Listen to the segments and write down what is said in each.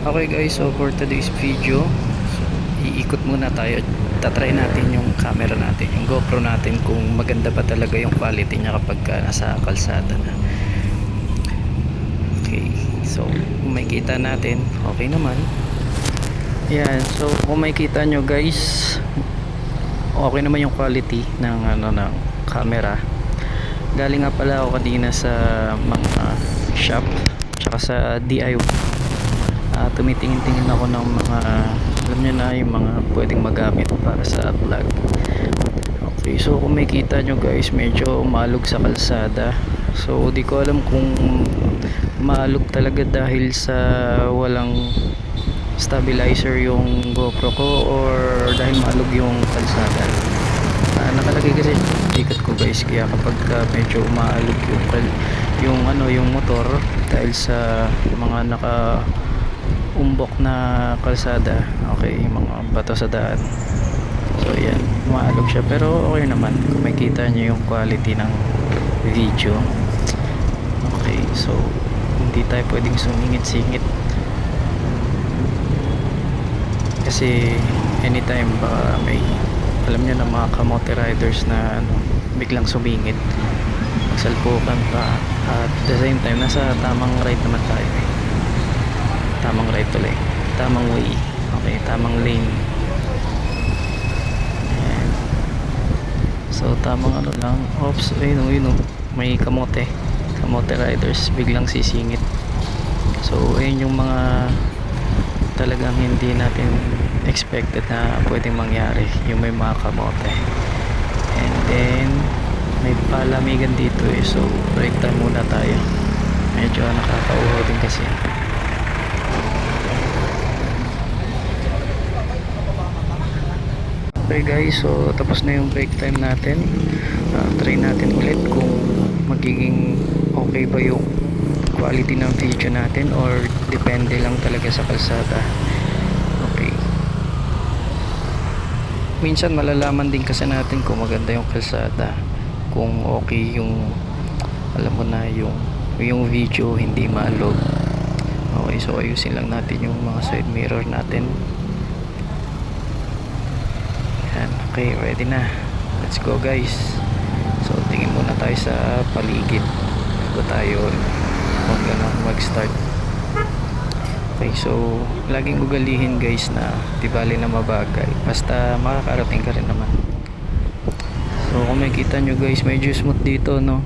Okay guys, so for today's video, so, iikot muna tayo. Tatry natin yung camera natin, yung GoPro natin, kung maganda ba talaga yung quality niya kapag nasa kalsada na. Okay, so kung makikita natin, okay naman. Yan, so kung makikita nyo guys, okay naman yung quality ng ng camera. Galing nga pala ako kanina sa mga shop tsaka sa DIY. Tumitingin-tingin ako ng mga, alam nyo na, yung mga pwedeng magamit para sa vlog. Okay, so kung makikita nyo guys, medyo maalog sa kalsada. So di ko alam kung maalog talaga dahil sa walang stabilizer yung GoPro ko, or dahil maalog yung kalsada. Nakalagay kasi ticket ko guys, kaya kapag medyo umaalog yung motor dahil sa mga umbok na kalsada, okay, mga bato sa daan, so yan, umaalog siya. Pero okay naman kung makita nyo yung quality ng video. Okay, so hindi tayo pwedeng sumingit-singit kasi anytime baka may, alam nyo na, mga kamote riders na biglang sumingit, magsalpukan pa. At the same time, nasa tamang right naman tayo, tamang right tuloy, tamang way, okay, tamang lane. Ayan. So tamang lang, oops, ayun, may kamote riders biglang sisingit. So ayun yung mga talagang hindi natin expected na pwedeng mangyari, yung may mga kamote. And then may palamigan dito so break time muna tayo, medyo nakakauhaw din kasi. Okay guys, so tapos na yung break time natin. Try natin ulit kung magiging okay ba yung quality ng video natin, or depende lang talaga sa kalsada. Okay, minsan malalaman din kasi natin kung maganda yung kalsada, kung okay yung, alam mo na, yung video hindi maalog. Okay, so ayusin lang natin yung mga side mirror natin. Okay, ready na, let's go guys. So tingin muna tayo sa paligid bago tayo mag start. Okay, so laging ugalihin guys na di bali na mabagal, basta makakarating ka rin naman. So kung makikita nyo guys, medyo smooth dito, no?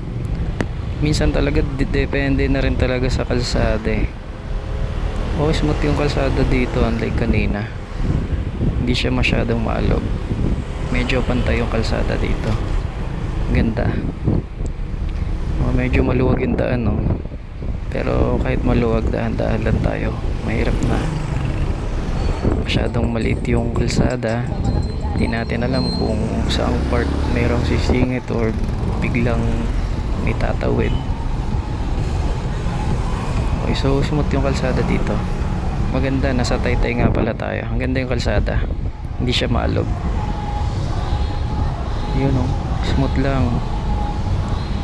Minsan talaga depende na rin talaga sa kalsada smooth yung kalsada dito, unlike kanina. Hindi siya masyadong maalog, medyo pantay yung kalsada dito, ganda. Medyo maluwag yung daan, no? Pero kahit maluwag, dahan-dahan lang tayo, mahirap na. Masyadong maliit yung kalsada, hindi natin alam kung saang part mayroong sisingit or biglang may tatawid. Okay, so smooth yung kalsada dito, maganda. Nasa Taytay nga pala tayo, ang ganda yung kalsada, hindi siya maalog. Yun, smooth lang.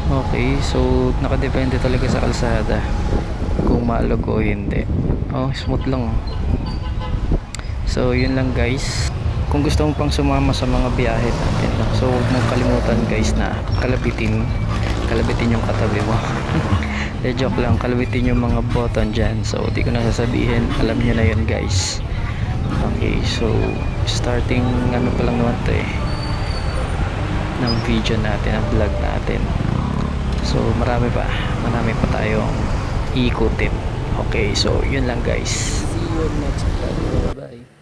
Okay, so nakadepende talaga sa kalsada kung maalog o hindi. Smooth lang. So yun lang guys, kung gusto mo pang sumama sa mga biyahe natin, so huwag mong kalimutan guys na kalabitin yung katabi mo. Joke lang, kalabitin yung mga button dyan. So di ko na sasabihin, alam nyo na yun guys. Okay, so starting pa lang naman to ng video natin, ng vlog natin. So marami pa tayong iikutin. Okay, so yun lang guys. See you next vlog. Bye bye.